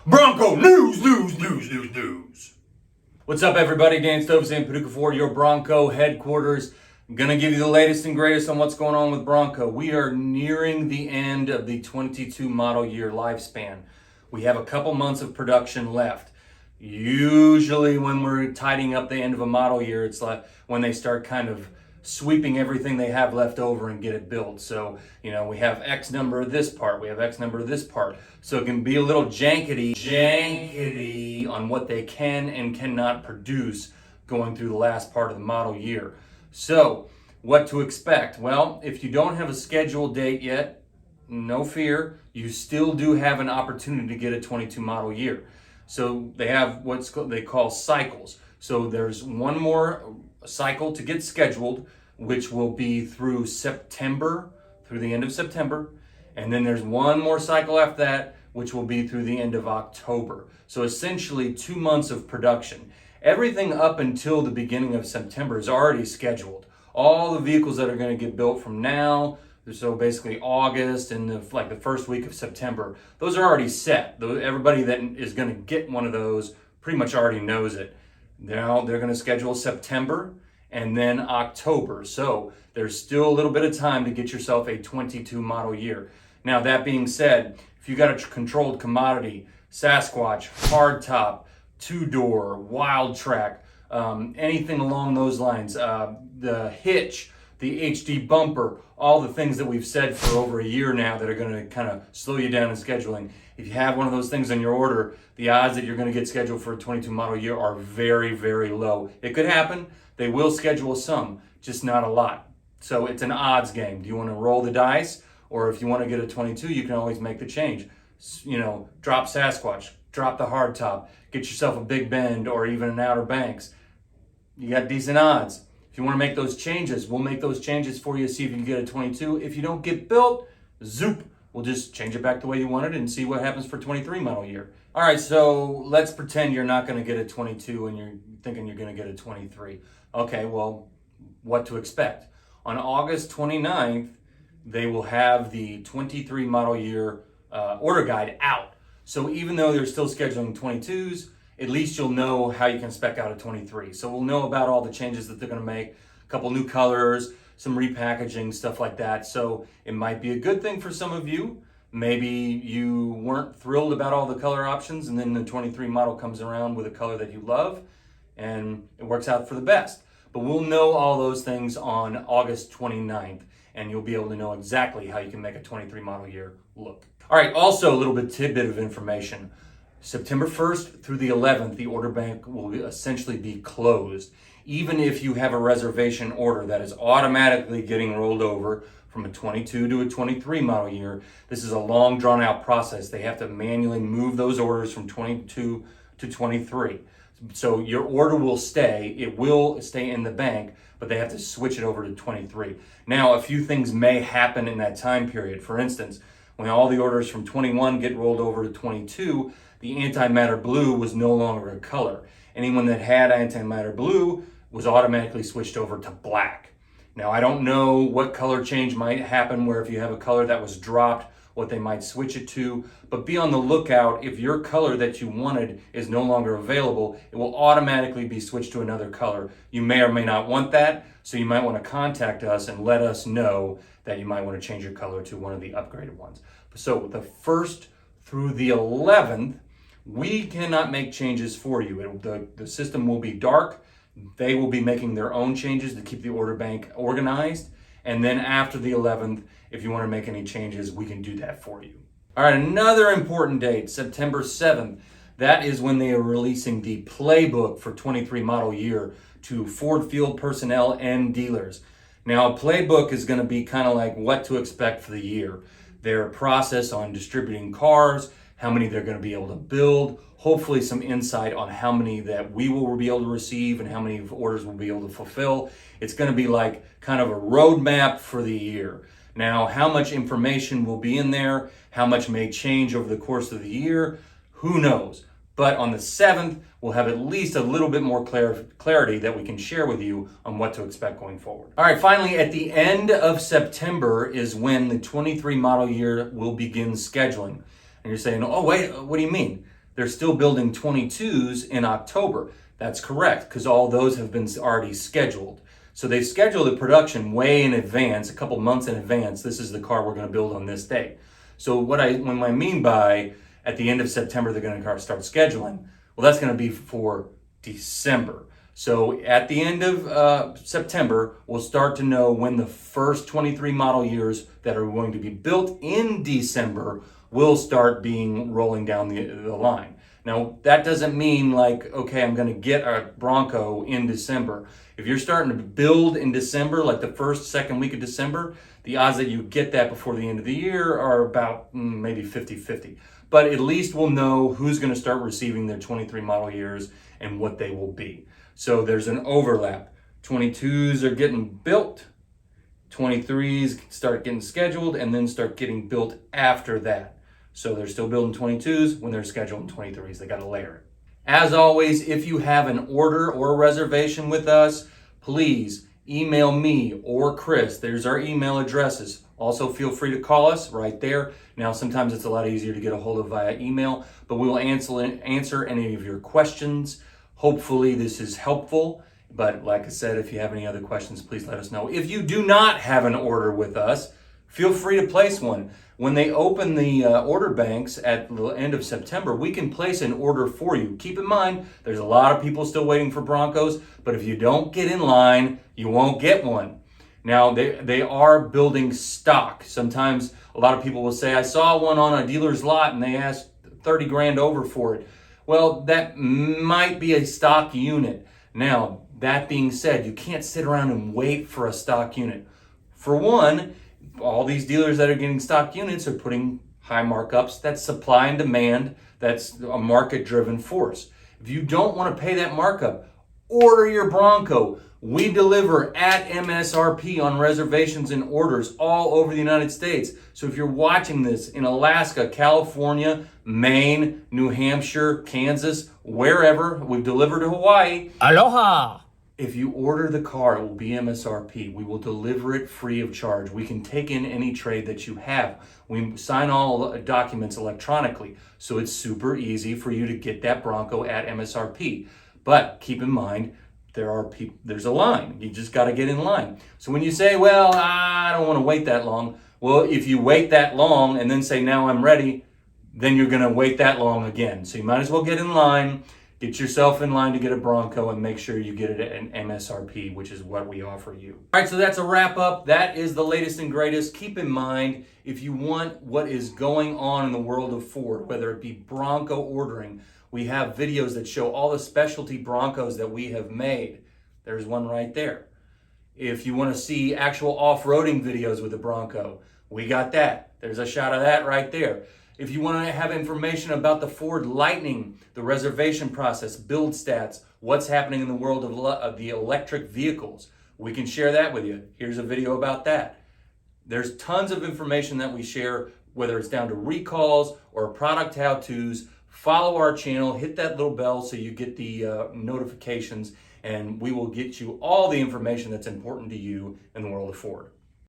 Bronco news. What's up, everybody? Dan Stoves in Paducah Ford, your Bronco headquarters. I'm gonna give you the latest and greatest on what's going on with Bronco. We are nearing the end of the 22 model year lifespan. We have a couple months of production left. Usually when we're tidying up the end of a model year, it's like when they start kind of sweeping everything they have left over and get it built. So, we have X number of this part, we have X number of this part. So it can be a little jankety on what they can and cannot produce going through the last part of the model year. So, what to expect? Well, if you don't have a scheduled date yet, no fear, you still do have an opportunity to get a 22 model year. So they have they call cycles. So there's one more cycle to get scheduled, which will be through September, through the end of September. And then there's one more cycle after that, which will be through the end of October. So essentially 2 months of production. Everything up until the beginning of September is already scheduled. All the vehicles that are going to get built from now, so basically August and the first week of September, those are already set. Everybody that is going to get one of those pretty much already knows it. Now they're going to schedule September and then October. So there's still a little bit of time to get yourself a 22 model year. Now that being said, if you got a controlled commodity, Sasquatch, hardtop, two-door, wild track, anything along those lines, the hitch, the HD bumper, all the things that we've said for over a year now that are going to kind of slow you down in scheduling. If you have one of those things on your order, the odds that you're going to get scheduled for a 22 model year are very, very low. It could happen. They will schedule some, just not a lot. So it's an odds game. Do you want to roll the dice? Or if you want to get a 22, you can always make the change. Drop Sasquatch, drop the hardtop, get yourself a Big Bend or even an Outer Banks. You got decent odds. If you want to make those changes, we'll make those changes for you, see if you can get a 22. If you don't get built, zoop, we'll just change it back the way you want it and see what happens for 23 model year. All right, so let's pretend you're not going to get a 22 and you're thinking you're going to get a 23. Okay, well, what to expect? On August 29th, they will have the 23 model year order guide out. So even though they're still scheduling 22s, at least you'll know how you can spec out a 23. So we'll know about all the changes that they're going to make, a couple new colors, some repackaging, stuff like that. So it might be a good thing for some of you. Maybe you weren't thrilled about all the color options, and then the 23 model comes around with a color that you love, and it works out for the best. But we'll know all those things on August 29th, and you'll be able to know exactly how you can make a 23 model year look. All right, also a little tidbit of information. September 1st through the 11th, the order bank will essentially be closed. Even if you have a reservation order that is automatically getting rolled over from a 22 to a 23 model year, this is a long drawn out process. They have to manually move those orders from 22 to 23. So your order will stay, it will stay in the bank, but they have to switch it over to 23. Now, a few things may happen in that time period. For instance, when all the orders from 21 get rolled over to 22, the antimatter blue was no longer a color. Anyone that had antimatter blue was automatically switched over to black. Now, I don't know what color change might happen where if you have a color that was dropped, what they might switch it to, but be on the lookout. If your color that you wanted is no longer available, it will automatically be switched to another color. You may or may not want that, so you might want to contact us and let us know that you might want to change your color to one of the upgraded ones. So the 1st through the 11th, we cannot make changes for you. The system will be dark. They will be making their own changes to keep the order bank organized. And then after the 11th, if you want to make any changes, we can do that for you. All right, another important date, September 7th. That is when they are releasing the Playbook for 23 model year to Ford field personnel and dealers. Now, a Playbook is going to be kind of like what to expect for the year. Their process on distributing cars, how many they're going to be able to build, hopefully some insight on how many that we will be able to receive and how many orders we'll be able to fulfill. It's going to be like kind of a roadmap for the year. Now, how much information will be in there, how much may change over the course of the year, who knows? But on the 7th, we'll have at least a little bit more clarity that we can share with you on what to expect going forward. All right, finally, at the end of September is when the 23 model year will begin scheduling. And you're saying, oh, wait, what do you mean? they're still building 22s in October. That's correct, because all those have been already scheduled. So they schedule the production way in advance, a couple months in advance. This is the car we're going to build on this day. So when I mean by at the end of September, they're going to start scheduling, well, that's going to be for December. So at the end of September, we'll start to know when the first 23 model years that are going to be built in December will start being rolling down the line. Now, that doesn't mean like, okay, I'm going to get a Bronco in December. If you're starting to build in December, like the first, second week of December, the odds that you get that before the end of the year are about maybe 50-50. But at least we'll know who's going to start receiving their 23 model years and what they will be. So there's an overlap. 22s are getting built, 23s start getting scheduled, and then start getting built after that. So they're still building 22s when they're scheduling 23s. They got to layer it. As always, if you have an order or a reservation with us, please email me or Chris. There's our email addresses. Also, feel free to call us right there. Now, sometimes it's a lot easier to get a hold of via email, but we will answer any of your questions. Hopefully, this is helpful. But like I said, if you have any other questions, please let us know. If you do not have an order with us, feel free to place one. When they open the order banks at the end of September, we can place an order for you. Keep in mind, there's a lot of people still waiting for Broncos, but if you don't get in line, you won't get one. Now, they are building stock. Sometimes a lot of people will say, I saw one on a dealer's lot and they asked 30 grand over for it. Well, that might be a stock unit. Now, that being said, you can't sit around and wait for a stock unit. For one, all these dealers that are getting stock units are putting high markups. That's supply and demand. That's a market-driven force. If you don't want to pay that markup, order your Bronco. We deliver at MSRP on reservations and orders all over the United States. So if you're watching this in Alaska, California, Maine, New Hampshire, Kansas, wherever, we've delivered to Hawaii. Aloha! If you order the car, it will be MSRP. We will deliver it free of charge. We can take in any trade that you have. We sign all documents electronically, so it's super easy for you to get that Bronco at MSRP. But keep in mind, there's a line. You just got to get in line. So when you say, well, I don't want to wait that long. Well, if you wait that long and then say, now I'm ready, then you're going to wait that long again. So you might as well get in line. Get yourself in line to get a Bronco and make sure you get it at an MSRP, which is what we offer you. All right, so that's a wrap up. That is the latest and greatest. Keep in mind, if you want what is going on in the world of Ford, whether it be Bronco ordering, we have videos that show all the specialty Broncos that we have made. There's one right there. If you want to see actual off-roading videos with the Bronco, we got that. There's a shot of that right there. If you want to have information about the Ford Lightning, the reservation process, build stats, what's happening in the world of the electric vehicles, we can share that with you. Here's a video about that. There's tons of information that we share, whether it's down to recalls or product how-tos. Follow our channel, hit that little bell so you get the notifications, and we will get you all the information that's important to you in the world of Ford.